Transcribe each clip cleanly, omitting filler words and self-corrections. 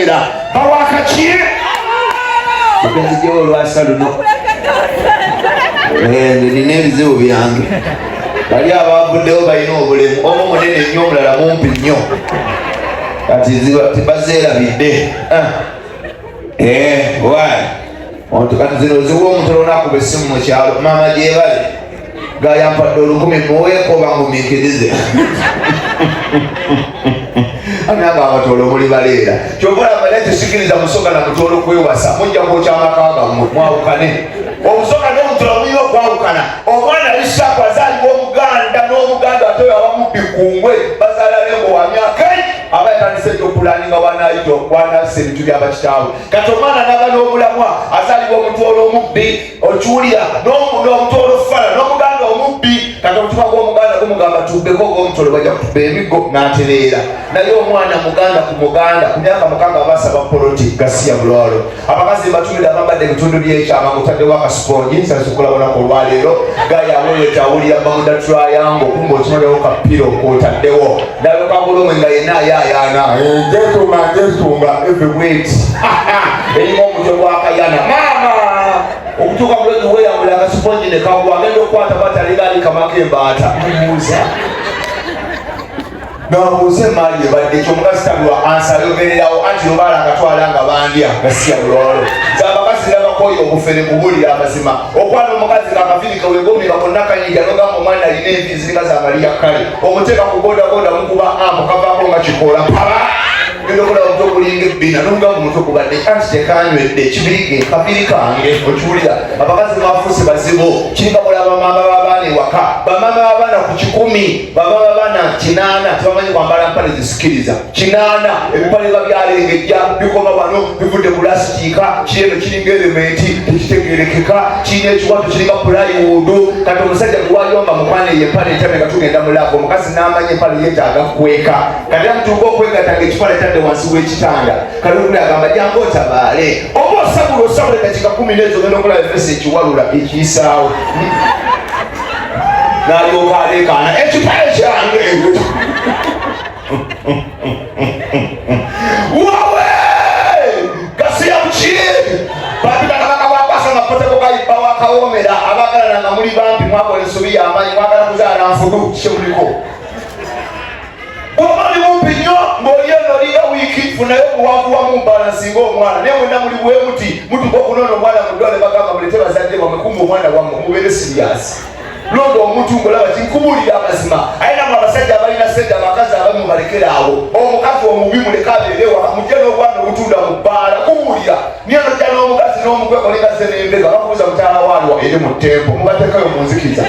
bakomera bawakakye ogenzijewo olwasa luno nina ebizibu byange bali abavuddewo balina obulemu omu munene nnyo omulala mumpi nnyo kati tibazeerabidde kati zino ziwa omutolo nakuba essimu mu kyalo mama gyebale gayampadde 10 muweeko bangumiikirize ananga abatolo muli baleera kyobalaba naye tusikiriza musoga na mutolo kwewasa mujja kwokyamaka gammwe mwawukane omusoga n'omutolo mulina okwawukana omwana lishaku azaalibwa omuganda n'omuganda ate awamubbi kungwe bazaala nengo wa myaka aba yatandise ekyokulaaninga wanayise ebintu byabakitaawe kati omwana naba n'omulamwa azaalibwa omutwolo omubbi okiwulira n'omutwolo fala n'omuganda omubbi kati omutima gw'omuganda gumugamba tubbeko gw'omutolo bajja kutuba emiggo n'atereera naye omwana muganda ku muganda ku myaka 6 basaba poloti gasiya bulwalo abakazi batumira abambadde ebitundu byekyama kutaddewo akasiponji nsasukulabonako olwaleero gayawoletaawulira bamuda triangle kumba okimalirawo kapiro kotaddewo nalokabulomwe nga yenna ayayaana njetunga everyweti erimu omutwe gwakayana mama okutuuka mulezi weyawula akasiponji nekagwa agenda okukwata bataligali kamako embaata mubuuza nabuuze maali ebadde ekyomukazi talwa ansi ayogererawo anti obaala akatwala nga bandya gasiya bulwalo zabakazi nabakoyi obufere kubuulira amazima okwana omukazi ngakafirika wegomika konnakanyija nogamba omwana alina envi ziringa zamaliya kale omuteeka ku bodaboda mukuba ampu kavaako nga kikola paba genda okulaba omuto okulinga ebbina nomugamba omuto okubadde anti tekanywedde kibirige kafiri kange okiwulira abakazi bafuuse bazibu kiringa mulaba bamama babaana ewaka bamama babaana ku 10 bamama babaana 8 tebamanyi kwambala mpale zisikiriza 8 ebipale babyalengejja bikoma wano bivudde pulasitiika kireno kiringa elementi tekitegerekeka kirina ekiwato kiringa pulayuudu kati omusajja gwayomba mukwana eyo empale etameka tugenda mulabo omukazi n'amanya empale yeetaaga kweka kati amutuuka okwegatanga ekipale tadde wansi w'ekitanda kalukuli agamba jangu otabaale oba osabula dakika 10 nezo genda okulaba efesi ekiwalula ekiyisaawo n'alyoka aleekaana ekipale kyange wawe gasiya buki babitakaaka bwapasa nga poteko kayipa wakawomera abagalana nga muli bampi mwakola ensobi y'amanyi mwagala kuzaala nfudu kyemuliko omwani mumpi nnyo ng'olyenoliga wiiki funayo obuwanvu wamu mbalansinga omwana naye mwenna muli bwe mutuka okunoona omwana mu ddwale bagamba mulete bazadde bamwe kumba omwana wammwe mubeere siriyasi londo omuntu ngolaba kinkubuulira amazima ayinamu abasajja abalina sente abakazi abamu balekera awo omukazi omubi muleka abeerewa mujja n'obwana obutunda mu bbaala kubuulira niye nojja n'omukazi n'omukweko negaze n'embega bakubuuza mutaala waalwa eri mu ttempo mubateekayo mu nzikiza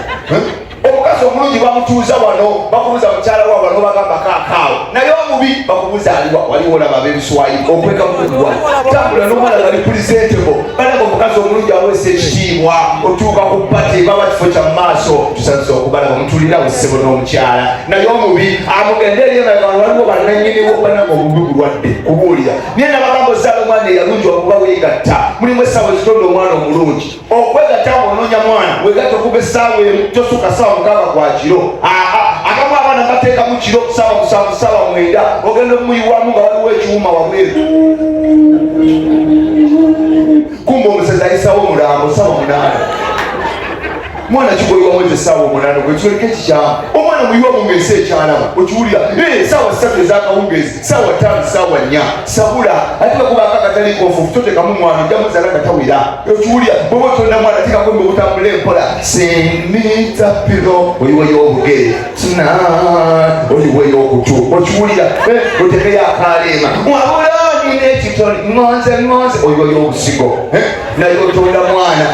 omukazi omulungi bamutuuza wano bakubuuza mukyala wa wano bagamba kaakaawo naye omubi bakubuuza aliwa waliwo olaba ab'ebiswayiri okweka mukugwa tambula n'omwana gali pulisentebo balaga omukazi omulungi aweesa ekitiibwa otuuka ku pati baba kifo kya maaso tusanyusa okubalaba mutulirawo ssebo n'omukyala naye omubi amugende eri emabega waliwo bannannyiniwo bananga obubi bulwadde kubuulira niye nabagamba ozaala omwana eyalungi okuba weegatta mulimu essaawa ezitonda omwana omulungi okwegatta ng'onoonya mwana weegatta okuba essaawa emu tosuka ssaawa 6 kwa kiro akamu abaana bateekamu kiro ssaawa 7 ssaawa 9 ogenda omuyiwamu nga waliwo ekiwuma wabweru kumba omusezi ayisaawo omulambo ssaawa 8 mwana kigoyiwa mwezi essaawa 8 gwekitoleka ekikyamu omwana muyiwa mungezi ekyalaba okiwulira ssaawa 3 ezakawungezi ssaawa 5 ssaawa 4 sabula ate bakubaka akataliiko nfufu totekamu mwana ojja muzaala nga tawira okiwulira bwoba otonda mwana tekakwembe obutambula empola semitapiro oyiweyo obugere tuna oyiweyo okutu okiwulira otekeyo akaleema wabula nina ekitoli ngonze oyiweyo obusigo naye otonda mwana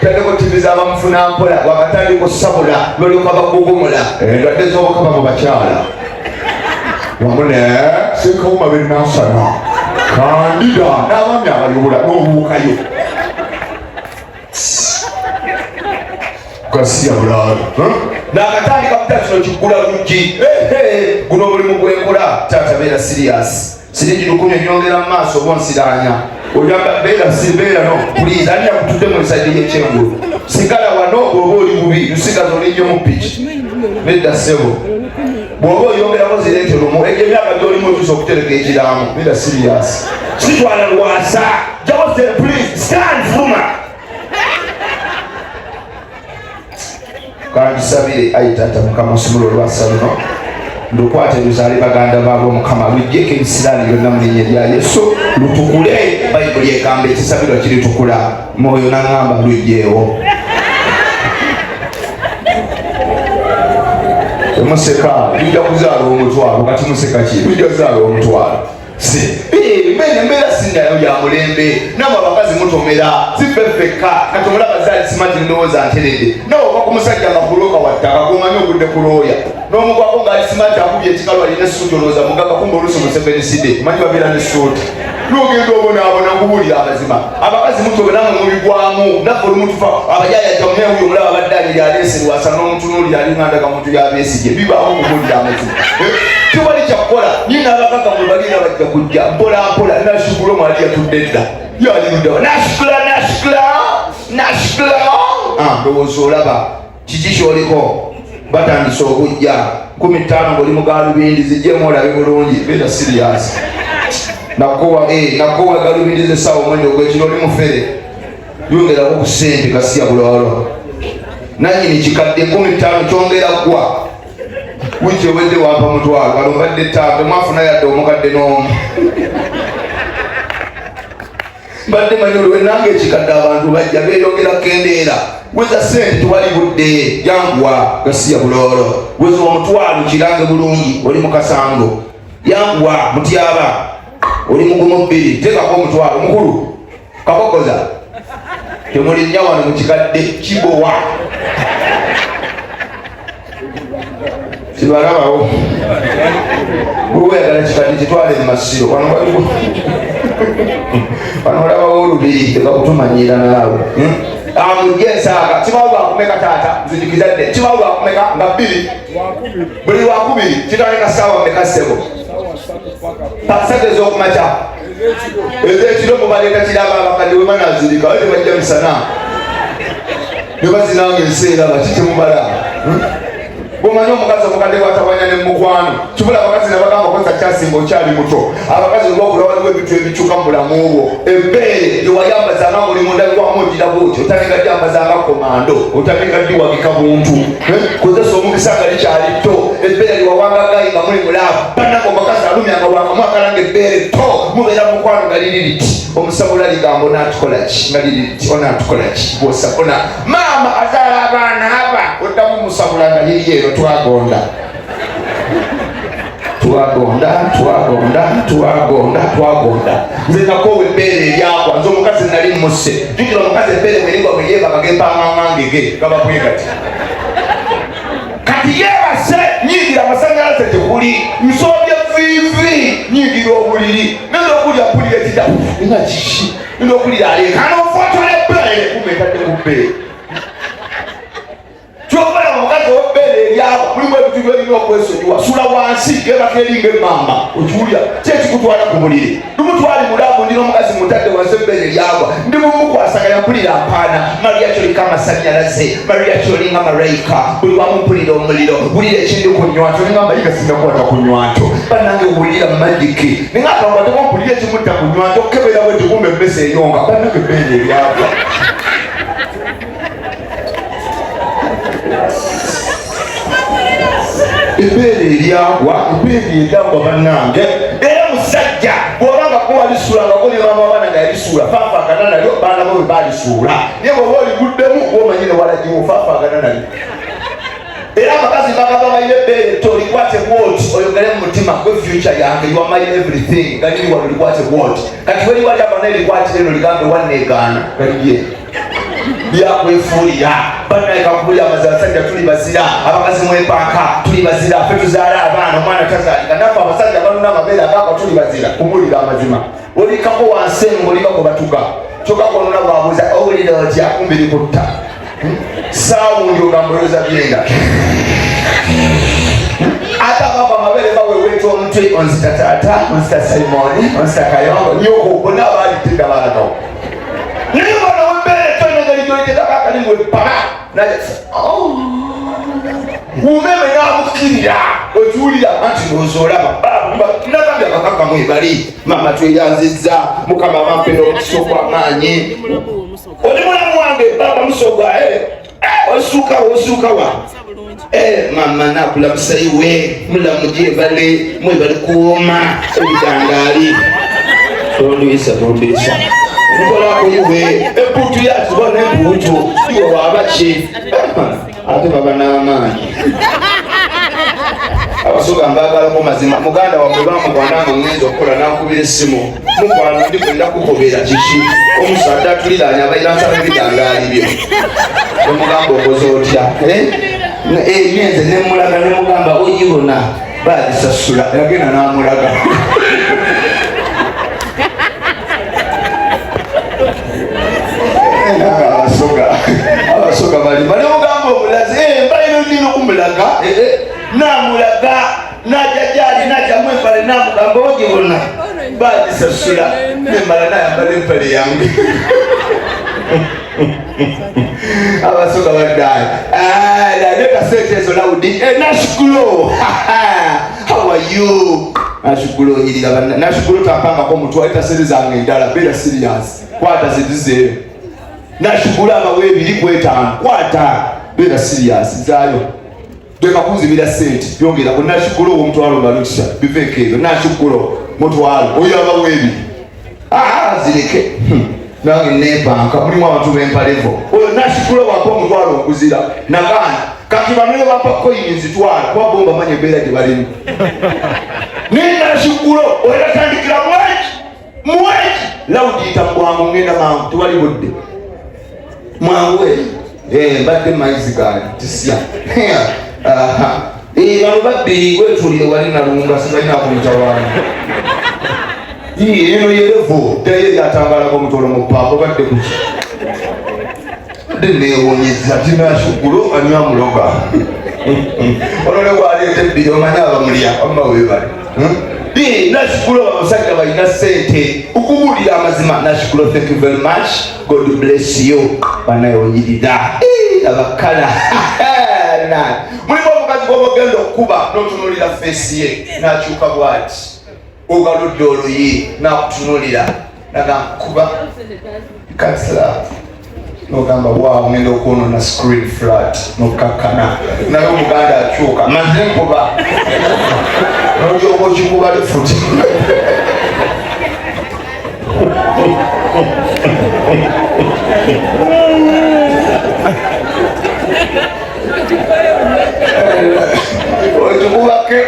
tadeko tiviza abamufuna mpola wakatandika sabula lolyoka bakugumula endwadde z'obukaba mu bakyala wamune sekawuma benasana kandida n'abaami abayobula n'obuukayo gasiya bulaalo n'akatandika kuta kino kiggula luggi guno omulimu gwenkola taata beera siriyasi siringi 10 enyongera mu maaso oba nsiraanya oyamba beera no pulize ani yakutudde mu nsajja y'ekyengulu sigala wano bw'oba oli bubi lusigaza olijjo mu piki nedda ssebo bw'oba oyongerako zireete lumu egyo emyaka gy'olimu otuusa okutereka ekiramu nedda siriyasi sitwala lwasa. Jose, please stand Fuma. Kandi sabire aitata mukama sumulo lwasa luno. Lukwate luzali baganda babo mukama lujjeko ebisirani byonna mu linnya lya Yesu. Lutukule Bayibuli egamba ekisabiro kiritukula. Mwoyo n'angamba lujjeewo. Museka bijja kuzaala omutwalo kati museka ki bijja kuzaala omutwalo mbeera sinnayo ya mulembe nawe abakazi mutomera zifeffeka kati omulaba zaali simati ndowooza nteredde nawe oba ku musajja nga kuloka wattaka gomanyi ogudde kulooya n'omugwako ng'ali simati akubye ekikalu alina essuuti olowooza mugagga kumba oluusi musepeniside manyi babeera n'essuuti n'ogenda obonaabona kubuulira amazima abakazi mutobe namwe mubigwamu naffe olumutufa abajayaja munewuyo omulaba abadde aliri aleeserwasa n'omutunuulira alingandaga muntu yabeesigye bibaamu okubuulira amazima tewali kyakukola nye n'abakaka mwe balina bajja kujja mpolampola nashukula omwali yatudde dda yaliruddawo nashukula ndowooza olaba kiki kyoliko batandise okujja 15 ng'oli mu galubindi zijjemu olabe bulungi beera siriyasi nakowa galubindi zesaawa omwenda ogwekiro oli mufere yongerako ku sente kasiya bulolo nanyini kikadde 15 kyongera gwa wiki ewedde wampa mutwalo kalombadde ttaano mwafuna yadde omukadde n'omu mbadde manyi olwe nange ekikadde abantu bajja beeyongera kendeera weza sente tewali budde yanguwa gasiya bulolo weza omutwalo kirange bulungi oli mu kasango yanguwa mutyaba oli mugumu 2 tekako omutwalo mukulu kakokoza temulinnya wano mu kikadde kibowa kibalabawo bweweyagala kikadde kitwale mumasiro wano olabawo olubiri tekakutumanyira naawe amujje ensaaga kibawo lwakumeka taata nzijukizadde kibawo lwakumeka nga 2 buli lwakubiri kitandika saawa meka ssebo pasate ez'okumakya ez'ekiro mubaleeta kiraba abakadde wemanazirika oyo tebajja misana ne bazinanga enseera baki temubala bwomanyi omukazi omukadde bwatabanya ne mukwano kibula abakazi nabagamba koza kyasinga okyali muto abakazi olwokula waliwo ebintu ebikyuka mu bulamu bwo ebbeere gyewayambazanga ng'oli mundabirwamu ogira bwotyo otalinga dyambazanga komando otalinga ddiwagika buntu kozesa omukisa nga likyali tto ebbeere lyewawangagayi nga muli mulaavu bannanga omukazi alumyanga bwangamu akalanga ebbeere tto mubeera mukwano nga liri liti omusabula ligamba onaatukolaki nga liri liti onaatukolaki bwosabona maama azaala abaana aba oddamu musabula nga liri ero twagonda nze nakowa ebbeere eryakwa nze omukazi nali musse jukira omukazi ebbeere mweringwa mweyebaga gempangangangege gabakuyegati kati yebase nyigira amasanyalaze tekuli nsobye vivi nyigira obuliri nenda okulya puliyetida nga kiki nenda okulira alekana ofotola ebbeere kumetadde ku bbeere kyobala omukazi w'ebbeere eryabo mulimu ebintu byolina okwesonyiwa sula wansi gebaka eringa emmamba okiwulya kyekikutwala ku buliri lumutwali mulamu ndina omukazi mutadde wansi ebbeere eryabwa ndi mumukwasaganya mpulira apaana mariya kyolinga amasanyalaze mariya kyolinga malayika buli wamu mpulira omuliro bulira ekindi ku nywanto olinga amayiga sinnakwata ku nywanto bannange wulira magiki ninga akakwateko mpulira ekimutta ku nywanto okukebera bwe tukumba emmese enyonga bannange ebbeere eryabwa ebbeere eryagwa ebbeere eryagwa bannange era musajja bw'obanga kuwalisuulangako ne maama abaana nga yalisuula faafagana nalyo baana bo bwe balisuula naye bw'oba oliguddemu bw'omanyi ne walagiwo faafagana nalyo era abakazi bagamba balina ebbeere etto likwate bwoti oyogere mu mutima gwe future yange you are my everything nga liri wano likwate bwoti kati weri wali abana erikwatire eno ligambe wanneegaana galibye byakwefuulira banaye kakubulya amazasajja tuli bazira abakazi mwepaaka tuli bazira ffe tuzaala abaana omwana tazaalika naffe abasajja baluna amabeere agaakwa tuli bazira kumulira amazima olikako wansi eno ng'olikako batuga kyokka konona bwabuuza owulira otya kumbiri kutta saawundi ogambuloza byenga ate ababa amabeere baweweeta omutwe onzita taata onzita simoni onzita kayongo nyoko bonna abaalitidde balagawo naye bano webbeere umeme namukkirira okiwulira anti ndowooza olaba nagambye abakaka mwebali mama tweyanzizza mukama bampera omukiso gw'amaanyi oli mulamu wange baba musoga osuuka wa mama nakulamusa iwe mulamu gyebale mwebali kuwoma ebidangaali tonduyisa nkolako iwe ebuutu yatubona ebuutu iwe wabaki ate baba n'amaanyi abasoga mbagalako mazima muganda wamwe bamugwananga ngenza okukola nakubira essimu mugwana ndi kwenda kukobera kiki omusadde atuliranya abaira nsaba ebidangaali byo nemugamba okoze otya nyenze nemulaga nemugamba oyibona bagisasula yagenda namulaga abasoga balima nemugamba omulazi mbalina nina okumulaga namulaga najajali najamwempale namugamba ogibona bagisasula nemala nayambala empale yange abasoga baddayo nekasente ezo lawudi nashukulo how are you nashukulo onyirira nashukulo tampangako omutwale taserezanga endala beera serious kwata zidizeeyo nashukulo abawe 2.5 kwata beera serious zaayo bekakunzibira sente byongerako nashukulo omutwalo balukisa biveeko ebyo nashukulo mutwalo oyo abaweebi zireke nange nebanka mulimu abantu bempalevo oyo nashukulo wako omutwalo okuzira nagana kati bamene bampa koyini zitwala kuba bomba manya embeera gye balimu nenashukulo oyeratandikira mweki lawudiyita mubwangu ngenda mangu tewali budde mwangu mbadde maizi gange tisya bano babbiri wetulire wali nalunga sibalina kumutawaana eno yerevo teye lyatambalako omutolo mupaako badde kuki badde newonyeza tinashukulo anywa muloga olole gwaleeta ebbiri omanya abamulya amma webali nashukulo abasajja balina sente okubuulira amazima nashukulo thank you very much god bless you banayonyirira abakala mulimu omukazi gwobagenda okukuba notunulira feesi ye nakyuka bwati ogaludde oluyi nakutunulira nagankuba kasira nogamba waawo ngenda okwonona screen flat nokakkana naye omuganda akyuka maze nkuba nolyoka okikuba lefuti okikubake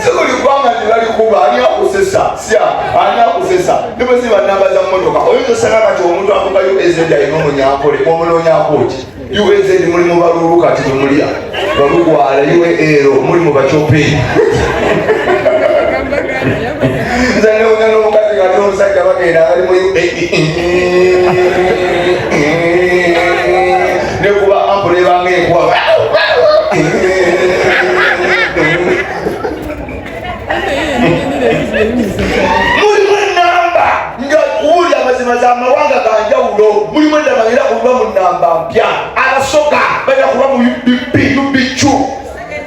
sikuli kwanga tibalikuba ani akusesa sya ani akusesa nibwezibanambaza mumotoka oyinzosanga kati omuntu avuga USZ ayina omunyankole omunoonyakoti USZ muli mu balulu kati bemulya balugwala UAL muli mu bacopeni nze neonya n'omukazi kati omusajja bagenda ali mu nekuba ampule bange ekuwa mulimu enamba nga kuwulira amazima za mawanga ganjawulo mulimu endaba era kuba mu namba mpya abasoga bajja kuba mu UBQ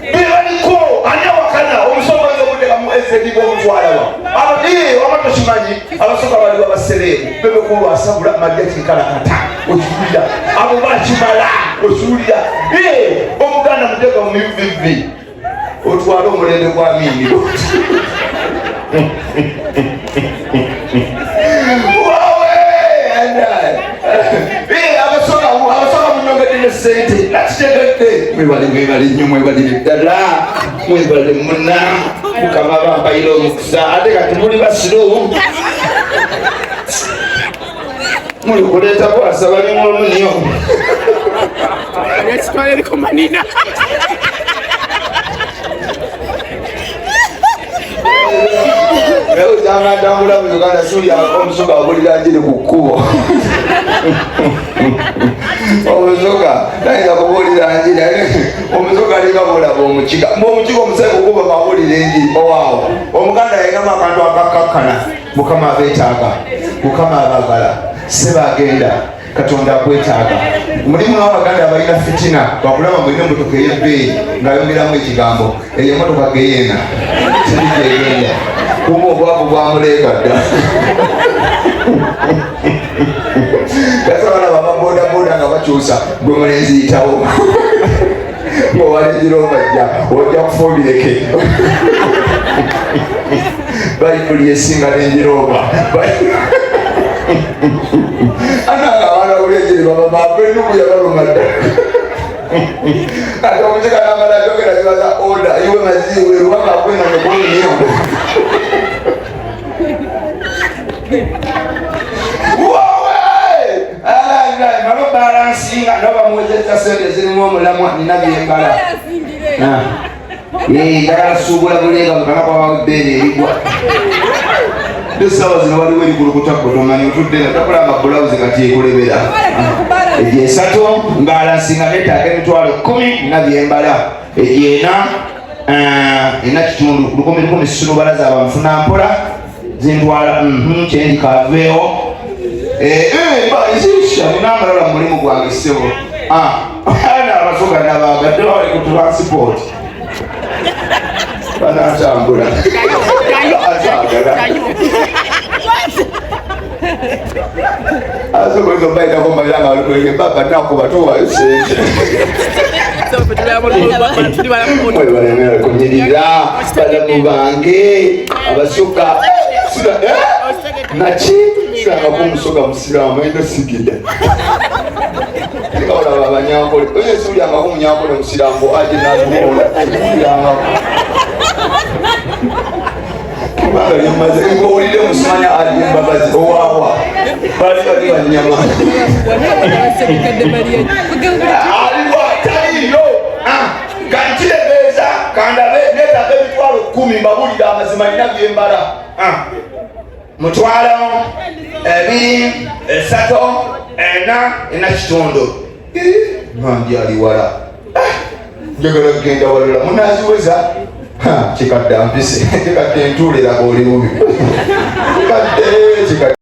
bebaliko ani awakana omusomozi obudeka mu SZ bwomutwalawa amatoshimanyi abasoga baliwo abasereebu bebekulwasabula majja kinkalakata okiwulira abo bakimala okiwulira omuganda mutega mu UVV otwala omulembe gwa miniro abasoga munyongedde nesente nakitegedde mwebali nnyo mwebalire ddala mwebale muna mukama bampaire omukisa ate kati muli basiru muli kuleeta kwasa balimu nnyo ozanga atambula mu Uganda suulya omusoga abulira njiri ku kkubo omusoga tayinza kubuulira njiri omusoga alinga bulaba omukiga omukiga omusai kukuba mabulira enjiri owaawo omuganda yayinamu akantu akakakkana mukama abeetaaga mukama abagala sebagenda Katonda akwetaaga. Mulimu n'Abaganda abalina fitina bakulaba ng'olina emmotoka ey'ebbeeyi ng'ayongeramu ekigambo eyo emmotoka geyeena sirigegenda kuba obwavu bwamuleeka dda. Gasobola bamabodaboda nga bakyusa gwe mulenzi yitawo ng'owalenjira obajja ojja kufumbireke bayibuli esinga n'enjirooba ananga abaana obulenjere baba bapenuku yabaluma dda kati omukyeka namala jogera zibaza oda iwe maziwe rubanga akwena nokulinyo nabo balansinga nabamwezeza sente zirimu omulamwa nina byembala galasuubula bulenga mukana kwababbeere erigwa esawa zino waliwo erikulukuta kotomanyi otudde natakola amabulawuzi kati ekulebera egyo esatu ngaalansinga netaaga emitwalo 10 nina byembala egyo ena kitundu 10 sisunubalaza abanfuna mpola zintwala kyendikaveewo ninamalala mu mulimu gwange ssebo abasoga nabagadde bawali ku transport banatambula asobola baitako malanga walikuleke baba nakuba tuwasente balemera kunyirira balamu bange abasuka naki sanga kumusoga musiramu endo sigida olaba abanyankole oye sulyangako omunyankole musiramu aje nazuola kubanga lyemaze ngowulire musimanya ali embabazi owawa bali bali banyama aliwa taliyo kankirebeeza kandabe netaga emitwalo 10 mbabulira amazima nina byembala mutwalo 2 3 4 ena kitundu mangi aliwala njagala kugenda walala munaziweza kikadde ampise kikadde entuulira oli bubi kikadde